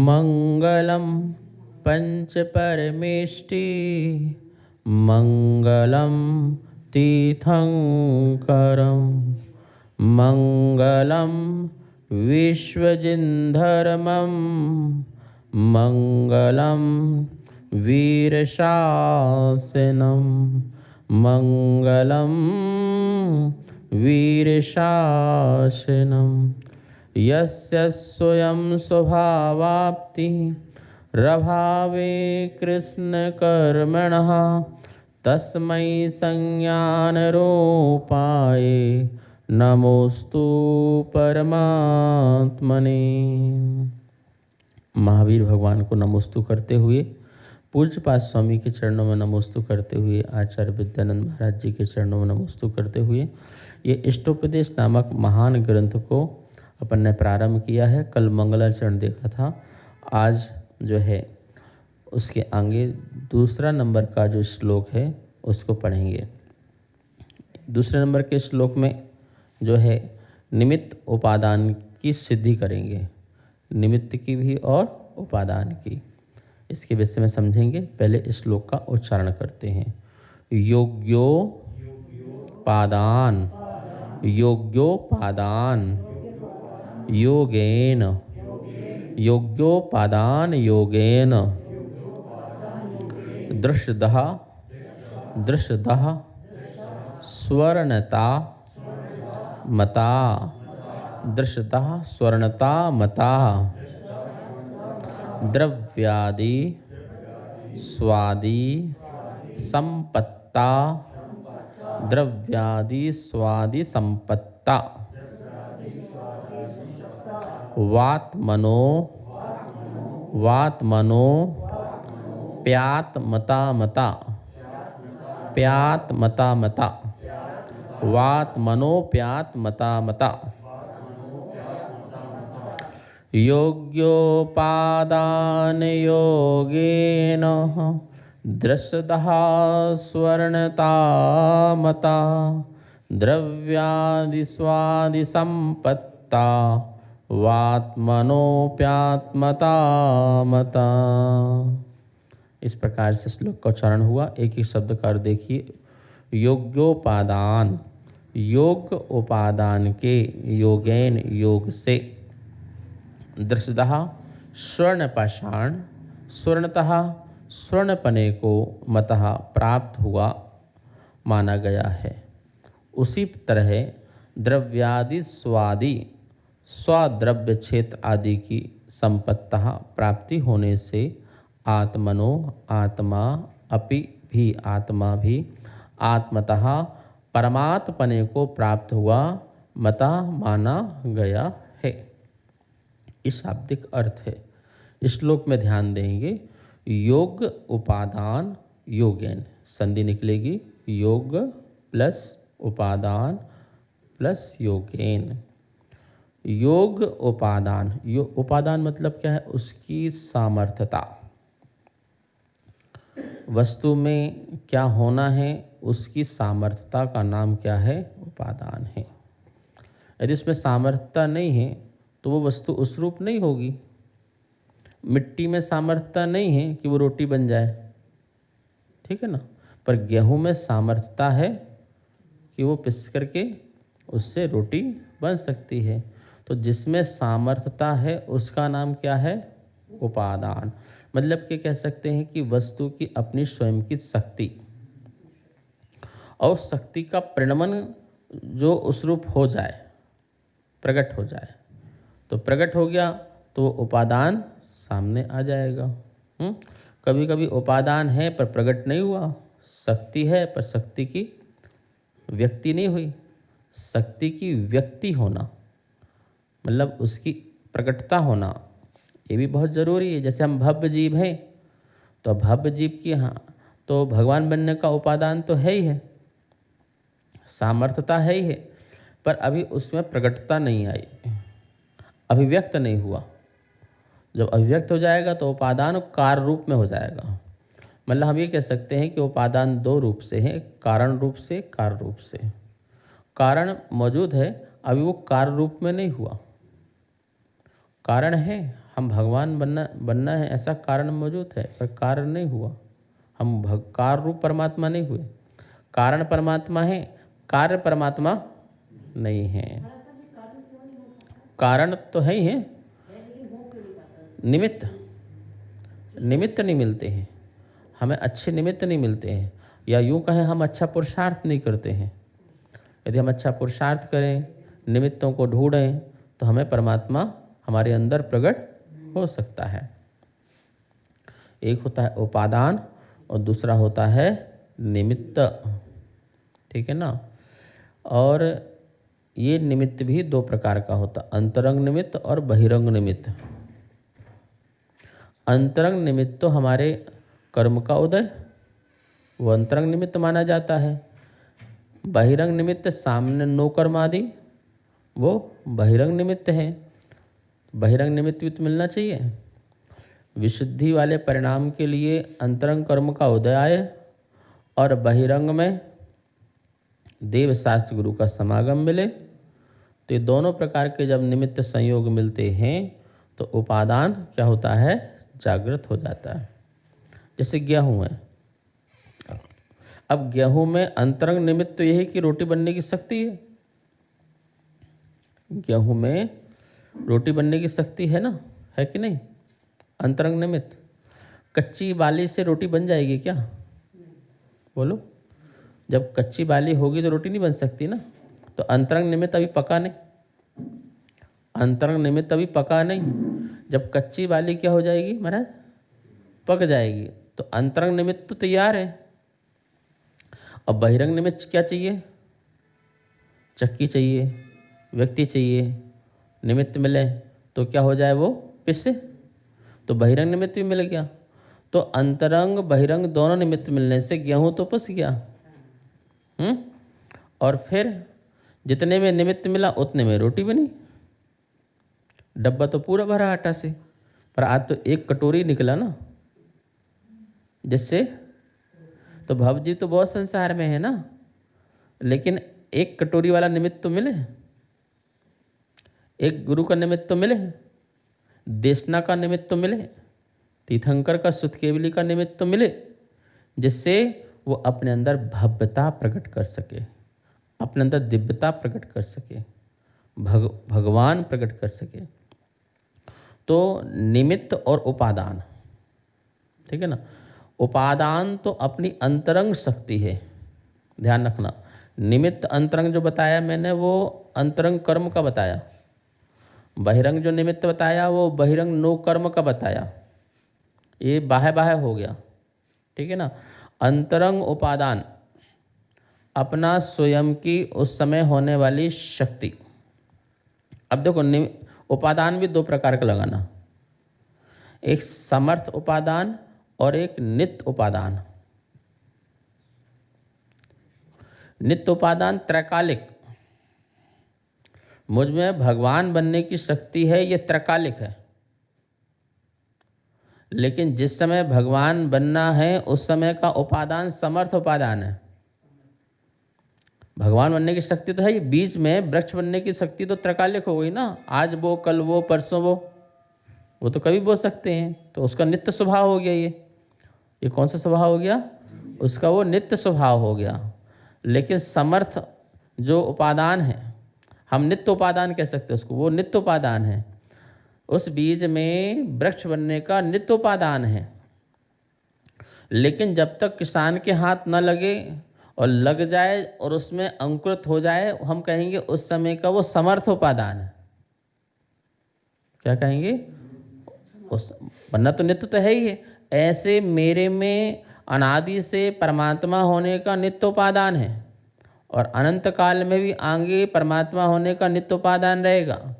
मंगलम पंचपरमेष्टि मंगलम तीर्थंकरम मंगलम विश्वजिन्धर्मं मंगलम वीरशासनम मंगलम वीरशासनम यस्य स्वयं स्वभावाप्ति रभावे कृष्णकर्मणः तस्मै संज्ञानरूपाय नमोस्तु परमात्मने। महावीर भगवान को नमोस्तु करते हुए, पूज्यपाद स्वामी के चरणों में नमोस्तु करते हुए, आचार्य विद्यानंद महाराज जी के चरणों में नमोस्तु करते हुए ये इष्टोपदेश नामक महान ग्रंथ को अपन ने प्रारंभ किया है। कल मंगलाचरण देखा था, आज जो है उसके आगे दूसरा नंबर का जो श्लोक है उसको पढ़ेंगे। दूसरे नंबर के श्लोक में जो है निमित्त उपादान की सिद्धि करेंगे, निमित्त की भी और उपादान की, इसके विषय में समझेंगे। पहले इस श्लोक का उच्चारण करते हैं। योग्योपादान योग्योपादान योगेन योग्योपादान योगेन दृष्टः दृष्टः स्वर्णता मता दृष्टः स्वर्णता मता द्रव्यादि स्वादि संपत्ता द्रव्यादि स्वादि संपत्ता वात्मनो वात्मनो प्यात्मता मता प्यात्मता मता वात्मनो प्यात्मता मता योग्योपादान योगेन दृष्टः स्वर्णता मता द्रव्यादि स्वादि संपत्ता वात्मनोप्यात्मता मता। इस प्रकार से श्लोक का उच्चारण हुआ। एक एक शब्द का अर्थ देखिए। योग्योपादान, योग उपादान के, योगेन योग से, दृष्टः स्वर्ण पाषाण, स्वर्णतः स्वर्णपने को मतः प्राप्त हुआ माना गया है। उसी तरह द्रव्यादि स्वादि स्वद्रव्य क्षेत्र आदि की संपत्तः प्राप्ति होने से आत्मनो आत्मा अपि भी आत्मा भी आत्मतः परमात्मने को प्राप्त हुआ मता माना गया है। इस शाब्दिक अर्थ है। इस श्लोक में ध्यान देंगे। योग उपादान योगेन, संधि निकलेगी योग प्लस उपादान प्लस योगेन। योग उपादान, उपादान मतलब क्या है? उसकी सामर्थ्यता, वस्तु में क्या होना है उसकी सामर्थ्यता का नाम क्या है? उपादान है। यदि उसमें सामर्थ्यता नहीं है तो वो वस्तु उस रूप नहीं होगी। मिट्टी में सामर्थ्यता नहीं है कि वो रोटी बन जाए, ठीक है ना, पर गेहूं में सामर्थ्यता है कि वो पिस करके उससे रोटी बन सकती है। तो जिसमें सामर्थ्यता है उसका नाम क्या है? उपादान। मतलब कि कह सकते हैं कि वस्तु की अपनी स्वयं की शक्ति और शक्ति का परिणमन जो उस रूप हो जाए, प्रकट हो जाए, तो प्रकट हो गया तो उपादान सामने आ जाएगा। कभी कभी उपादान है पर प्रकट नहीं हुआ, शक्ति है पर शक्ति की व्यक्ति नहीं हुई। शक्ति की व्यक्ति होना मतलब उसकी प्रकटता होना, ये भी बहुत ज़रूरी है। जैसे हम भव्य जीव हैं तो भव्य जीव की तो भगवान बनने का उपादान तो है ही है, सामर्थ्यता है ही है, पर अभी उसमें प्रकटता नहीं आई, अभिव्यक्त नहीं हुआ। जब अभिव्यक्त हो जाएगा तो उपादान कार्य रूप में हो जाएगा। मतलब हम ये कह सकते हैं कि उपादान दो रूप से है, कारण रूप से, कार्य रूप से। कारण मौजूद है, अभी वो कार्य रूप में नहीं हुआ। कारण है, हम भगवान बनना है ऐसा कारण मौजूद है, पर कारण नहीं हुआ। हम कार रूप परमात्मा नहीं हुए। कारण परमात्मा है, कार्य परमात्मा नहीं है। कारण तो है ही है, निमित्त नहीं मिलते हैं हमें, अच्छे निमित्त नहीं मिलते हैं, या यूँ कहें हम अच्छा पुरुषार्थ नहीं करते हैं। यदि हम अच्छा पुरुषार्थ करें, निमित्तों को ढूंढें, तो हमें परमात्मा हमारे अंदर प्रकट हो सकता है। एक होता है उपादान और दूसरा होता है निमित्त, ठीक है ना। और ये निमित्त भी दो प्रकार का होता, अंतरंग निमित्त और बहिरंग निमित्त। अंतरंग निमित्त तो हमारे कर्म का उदय, वो अंतरंग निमित्त माना जाता है। बहिरंग निमित्त सामने नो कर्म आदि, वो बहिरंग निमित्त है। बहिरंग निमित्त भी तो मिलना चाहिए। विशुद्धि वाले परिणाम के लिए अंतरंग कर्म का उदय आए और बहिरंग में देव शास्त्र गुरु का समागम मिले, तो ये दोनों प्रकार के जब निमित्त संयोग मिलते हैं तो उपादान क्या होता है, जागृत हो जाता है। जैसे गेहूँ है, अब गेहूँ में अंतरंग निमित्त तो यही कि रोटी बनने की शक्ति है। गेहूँ में रोटी बनने की शक्ति है ना, है कि नहीं, अंतरंग निमित्त। कच्ची बाली से रोटी बन जाएगी क्या, बोलो। जब कच्ची बाली होगी तो रोटी नहीं बन सकती ना। तो अंतरंग निमित्त अभी पका नहीं, अंतरंग निमित्त अभी पका नहीं। जब कच्ची बाली क्या हो जाएगी महाराज, पक जाएगी, तो अंतरंग निमित्त तो तैयार है। अब बहिरंग निमित्त क्या चाहिए, चक्की चाहिए, व्यक्ति चाहिए, निमित्त मिले तो क्या हो जाए, वो पिसे, तो बहिरंग निमित्त भी मिल गया। तो अंतरंग बहिरंग दोनों निमित्त मिलने से गेहूँ तो पिस गया। और फिर जितने में निमित्त मिला उतने में रोटी बनी। डब्बा तो पूरा भरा आटा से, पर आज तो एक कटोरी निकला ना, जिससे तो भवजी तो बहुत संसार में है ना, लेकिन एक कटोरी वाला निमित्त तो मिले, एक गुरु का निमित्त तो मिले, देशना का निमित्त तो मिले, तीर्थंकर का सुतकेवली का निमित्त तो मिले, जिससे वो अपने अंदर भव्यता प्रकट कर सके, अपने अंदर दिव्यता प्रकट कर सके, भगवान प्रकट कर सके। तो निमित्त और उपादान, ठीक है ना। उपादान तो अपनी अंतरंग शक्ति है, ध्यान रखना। निमित्त अंतरंग जो बताया मैंने वो अंतरंग कर्म का बताया, बहिरंग जो निमित्त बताया वो बहिरंग नो कर्म का बताया, ये बाह्य बाह्य हो गया, ठीक है ना। अंतरंग उपादान अपना स्वयं की उस समय होने वाली शक्ति। अब देखो उपादान भी दो प्रकार का लगाना, एक समर्थ उपादान और एक नित्य उपादान। नित्य उपादान त्रैकालिक, मुझ में भगवान बनने की शक्ति है, ये त्रैकालिक है। लेकिन जिस समय भगवान बनना है उस समय का उपादान समर्थ उपादान है। भगवान बनने की शक्ति तो है, ये बीज में वृक्ष बनने की शक्ति तो त्रैकालिक हो गई ना, आज वो कल वो परसों वो तो कभी बो सकते हैं, तो उसका नित्य स्वभाव हो गया। ये कौन सा स्वभाव हो गया, उसका वो नित्य स्वभाव हो गया। लेकिन समर्थ जो उपादान है, हम नित्य उपादान कह सकते हैं उसको, वो नित्य उपादान है। उस बीज में वृक्ष बनने का नित्य उपादान है। लेकिन जब तक किसान के हाथ न लगे और लग जाए और उसमें अंकुरित हो जाए, हम कहेंगे उस समय का वो समर्थ उपादान है। क्या कहेंगे, उस बनना तो नित्य तो है ही है। ऐसे मेरे में अनादि से परमात्मा होने का नित्य उपादान है और अनंत काल में भी आगे परमात्मा होने का नित्य उपादान रहेगा।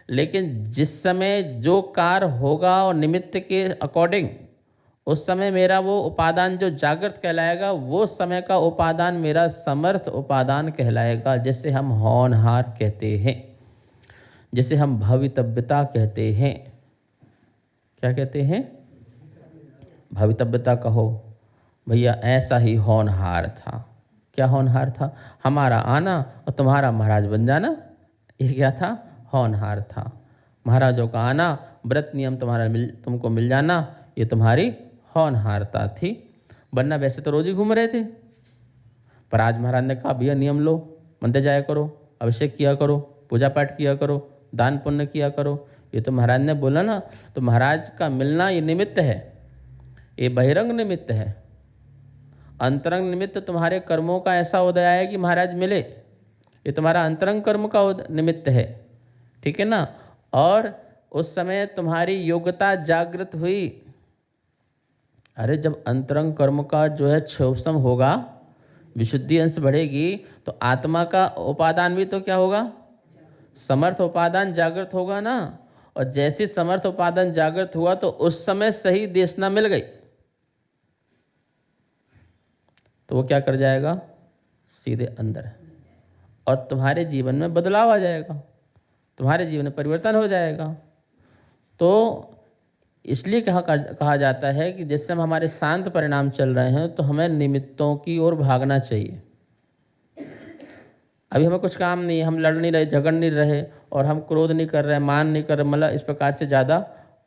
लेकिन जिस समय जो कार्य होगा और निमित्त के अकॉर्डिंग, उस समय मेरा वो उपादान जो जागृत कहलाएगा, वो समय का उपादान मेरा समर्थ उपादान कहलाएगा। जैसे हम होनहार कहते हैं, जैसे हम भवितव्यता कहते हैं। क्या कहते हैं, भवितव्यता कहो भैया, ऐसा ही होनहार था। क्या होनहार था, हमारा आना और तुम्हारा महाराज बन जाना, ये क्या था, होनहार था। महाराजों का आना, व्रत नियम तुमको मिल जाना, ये तुम्हारी होनहारता थी। वरना वैसे तो रोज ही घूम रहे थे, पर आज महाराज ने कहा भैया नियम लो, मंदिर जाया करो, अभिषेक किया करो, पूजा पाठ किया करो, दान पुण्य किया करो। ये तो महाराज ने बोला ना। तो महाराज का मिलना ये निमित्त है, ये बहिरंग निमित्त है। अंतरंग निमित्त तुम्हारे कर्मों का ऐसा उदय है कि महाराज मिले, ये तुम्हारा अंतरंग कर्म का निमित्त है, ठीक है ना। और उस समय तुम्हारी योग्यता जागृत हुई। अरे जब अंतरंग कर्म का जो है क्षोभसम होगा, विशुद्धि अंश बढ़ेगी, तो आत्मा का उपादान भी तो क्या होगा, समर्थ उपादान जागृत होगा ना। और जैसी समर्थ उपादान जागृत हुआ तो उस समय सही देशना मिल गई, तो वो क्या कर जाएगा, सीधे अंदर, और तुम्हारे जीवन में बदलाव आ जाएगा, तुम्हारे जीवन में परिवर्तन हो जाएगा। तो इसलिए कहा जाता है कि जिस समय हमारे शांत परिणाम चल रहे हैं तो हमें निमित्तों की ओर भागना चाहिए। अभी हमें कुछ काम नहीं है, हम लड़ नहीं रहे, झगड़ नहीं रहे, और हम क्रोध नहीं कर रहे, मान नहीं कर रहे, मतलब इस प्रकार से ज़्यादा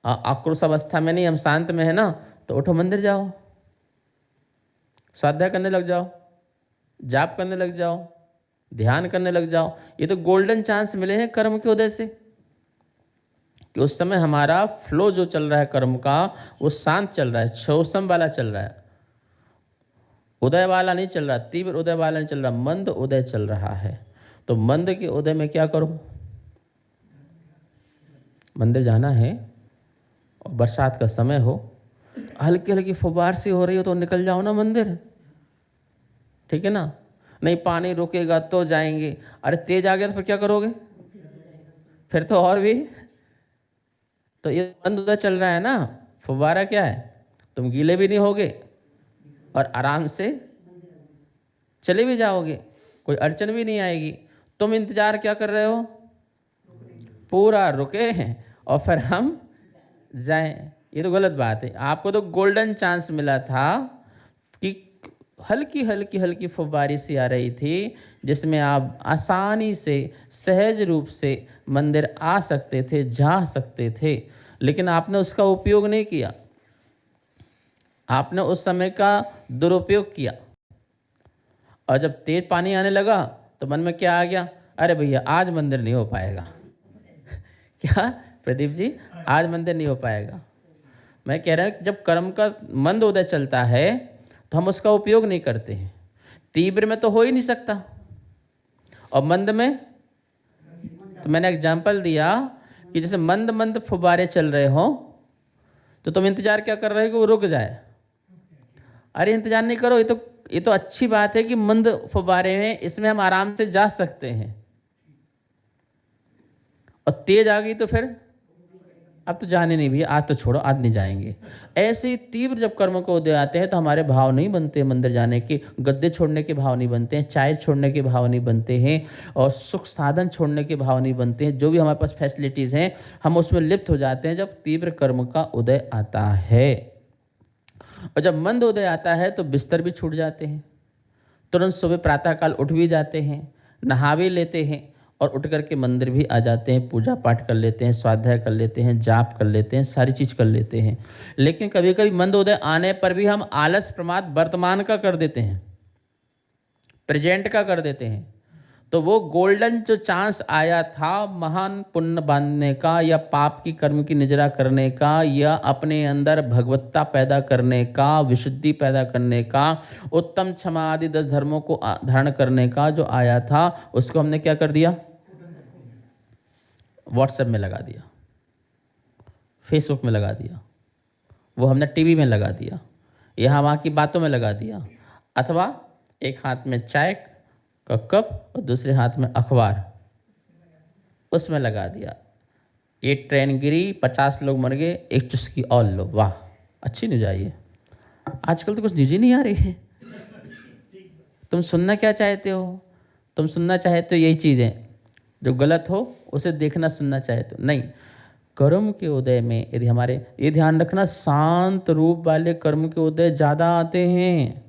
आक्रोश अवस्था में नहीं, हम शांत में है ना, तो उठो मंदिर जाओ, स्वाध्याय करने लग जाओ, जाप करने लग जाओ, ध्यान करने लग जाओ। ये तो गोल्डन चांस मिले हैं कर्म के उदय से, कि उस समय हमारा फ्लो जो चल रहा है कर्म का, वो शांत चल रहा है, क्षोभसम वाला चल रहा है, उदय वाला नहीं चल रहा, तीव्र उदय वाला नहीं चल रहा, मंद उदय चल रहा है। तो मंद के उदय में क्या करो, मंदिर जाना है, और बरसात का समय हो, हल्की हल्की फुब्बार सी हो रही हो तो निकल जाओ ना मंदिर, ठीक है ना। नहीं पानी रुकेगा तो जाएंगे, अरे तेज आ गया तो फिर क्या करोगे, फिर तो और भी। तो ये मंद उदय चल रहा है ना, फुब्बारा क्या है, तुम गीले भी नहीं होगे और आराम से चले भी जाओगे, कोई अड़चन भी नहीं आएगी। तुम इंतजार क्या कर रहे हो, पूरा रुके हैं और फिर हम जाएं, ये तो गलत बात है। आपको तो गोल्डन चांस मिला था कि हल्की हल्की हल्की फुब्बारी सी आ रही थी, जिसमें आप आसानी से सहज रूप से मंदिर आ सकते थे, जा सकते थे, लेकिन आपने उसका उपयोग नहीं किया, आपने उस समय का दुरुपयोग किया। और जब तेज पानी आने लगा तो मन में क्या आ गया, अरे भैया आज मंदिर नहीं हो पाएगा। क्या प्रदीप जी, आज मंदिर नहीं हो पाएगा। मैं कह रहा हूँ जब कर्म का मंद उदय चलता है तो हम उसका उपयोग नहीं करते हैं। तीव्र में तो हो ही नहीं सकता, और मंद में तो मैंने एग्जाम्पल दिया कि जैसे मंद मंद फुब्बारे चल रहे हो तो तुम इंतजार क्या कर रहे हो कि वो रुक जाए। अरे इंतजार नहीं करो, ये तो अच्छी बात है कि मंद फुब्बारे हैं, इसमें हम आराम से जा सकते हैं, और तेज आ गई तो फिर अब तो जाने नहीं भैया, आज तो छोड़ो, आज नहीं जाएंगे। ऐसे तीव्र जब कर्म को उदय आते हैं तो हमारे भाव नहीं बनते मंदिर जाने के, गद्दे छोड़ने के भाव नहीं बनते हैं, चाय छोड़ने के भाव नहीं बनते हैं, और सुख साधन छोड़ने के भाव नहीं बनते हैं। जो भी हमारे पास फैसिलिटीज़ हैं हम उसमें लिप्त हो जाते हैं जब तीव्र कर्म का उदय आता है। और जब मंद उदय आता है तो बिस्तर भी छूट जाते हैं, तुरंत सुबह प्रातःकाल उठ भी जाते हैं, नहा भी लेते हैं, और उठ करके मंदिर भी आ जाते हैं, पूजा पाठ कर लेते हैं, स्वाध्याय कर लेते हैं, जाप कर लेते हैं, सारी चीज़ कर लेते हैं। लेकिन कभी कभी मंद उदय आने पर भी हम आलस प्रमाद वर्तमान का कर देते हैं, प्रेजेंट का कर देते हैं। तो वो गोल्डन जो चांस आया था महान पुण्य बांधने का, या पाप की कर्म की निजरा करने का, या अपने अंदर भगवत्ता पैदा करने का, विशुद्धि पैदा करने का, उत्तम क्षमा आदि 10 धर्मों को धारण करने का जो आया था, उसको हमने क्या कर दिया, व्हाट्सएप में लगा दिया, फेसबुक में लगा दिया, वो हमने टीवी में लगा दिया, यहाँ वहाँ की बातों में लगा दिया, अथवा एक हाथ में चाय का कप और दूसरे हाथ में अखबार, उसमें लगा दिया। ये ट्रेन गिरी, 50 लोग मर गए, एक चुस्की और लो, वाह अच्छी न्यूज़ आई है। आजकल तो कुछ न्यूज़ ही नहीं आ रही है। तुम सुनना क्या चाहते हो, तुम सुनना चाहते हो यही चीज़ें, जो गलत हो उसे देखना सुनना चाहते हो, नहीं। कर्म के उदय में यदि हमारे, ये ध्यान रखना, शांत रूप वाले कर्म के उदय ज़्यादा आते हैं।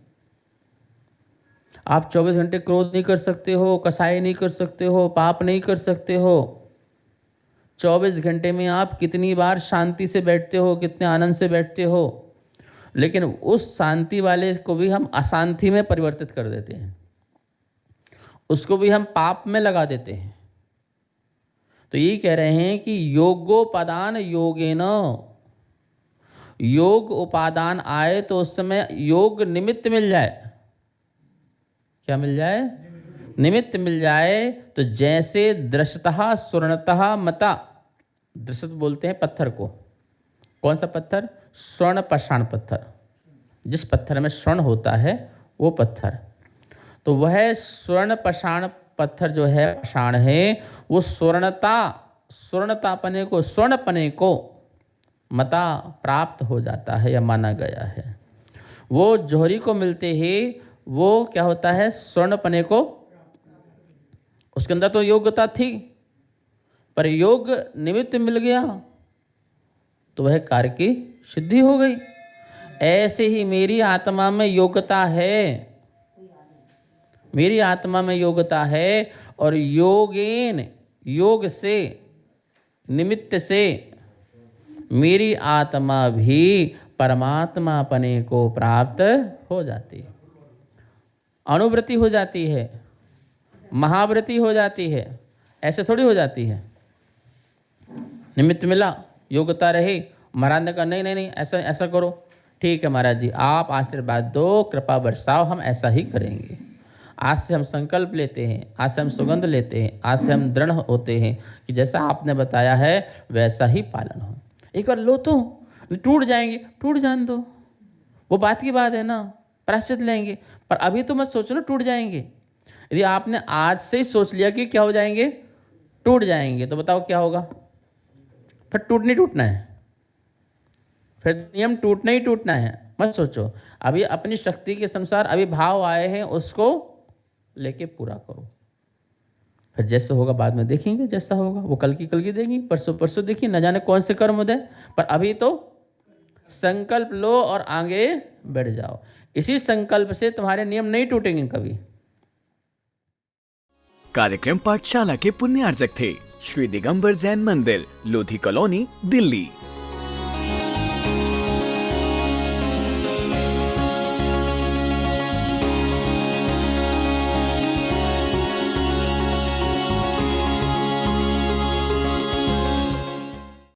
आप 24 घंटे क्रोध नहीं कर सकते हो, कसाई नहीं कर सकते हो, पाप नहीं कर सकते हो। 24 घंटे में आप कितनी बार शांति से बैठते हो, कितने आनंद से बैठते हो, लेकिन उस शांति वाले को भी हम अशांति में परिवर्तित कर देते हैं, उसको भी हम पाप में लगा देते हैं। तो ये कह रहे हैं कि योगोपादान योगेन, योग उपादान आए तो उस समय योग निमित्त मिल जाए। क्या मिल जाए? निमित्त मिल जाए। तो जैसे दृष्टतः स्वर्णतः मता, दृष्ट बोलते हैं पत्थर को, कौन सा पत्थर? स्वर्ण पाषाण पत्थर, जिस पत्थर में स्वर्ण होता है वो पत्थर। तो वह स्वर्ण पाषाण पत्थर जो है, पाषाण है, वो स्वर्णतापने को, स्वर्णपने को मता प्राप्त हो जाता है या माना गया है। वो जौहरी को मिलते ही वो क्या होता है? स्वर्णपने को, उसके अंदर तो योग्यता थी पर योग निमित्त मिल गया तो वह कार्य की सिद्धि हो गई। ऐसे ही मेरी आत्मा में योग्यता है, मेरी आत्मा में योग्यता है, और योगेन, योग से, निमित्त से मेरी आत्मा भी परमात्मा पने को प्राप्त हो जाती है, अनुवृत्ति हो जाती है, महावृत्ति हो जाती है। ऐसे थोड़ी हो जाती है। निमित्त मिला, योग्यता रही, महाराज ने कहा नहीं नहीं नहीं ऐसा ऐसा करो, ठीक है महाराज जी आप आशीर्वाद दो, कृपा बरसाओ, हम ऐसा ही करेंगे। आज से हम संकल्प लेते हैं, आज से हम सुगंध लेते हैं, आज से हम दृढ़ होते हैं कि जैसा आपने बताया है वैसा ही पालन हो। एक बार लो तो टूट जाएंगे, टूट जान दो, वो बात की बात है ना, प्रायश्चित लेंगे, पर अभी तो मत सोचो ना टूट जाएंगे। यदि आपने आज से ही सोच लिया कि क्या हो जाएंगे, टूट जाएंगे, तो बताओ क्या होगा? फिर टूटना ही टूटना है, फिर नियम टूटना ही टूटना है। मत सोचो, अभी अपनी शक्ति के अनुसार अभी भाव आए हैं उसको लेके पूरा करो, फिर जैसे होगा बाद में देखेंगे, जैसा होगा वो कल की देंगी, परसों परसों देखिए, न जाने कौन से कर्म उदय, पर अभी तो संकल्प लो और आगे बढ़ जाओ। इसी संकल्प से तुम्हारे नियम नहीं टूटेंगे कभी। कार्यक्रम पाठशाला के पुण्यार्जक थे श्री दिगंबर जैन मंदिर, लोधी कॉलोनी, दिल्ली।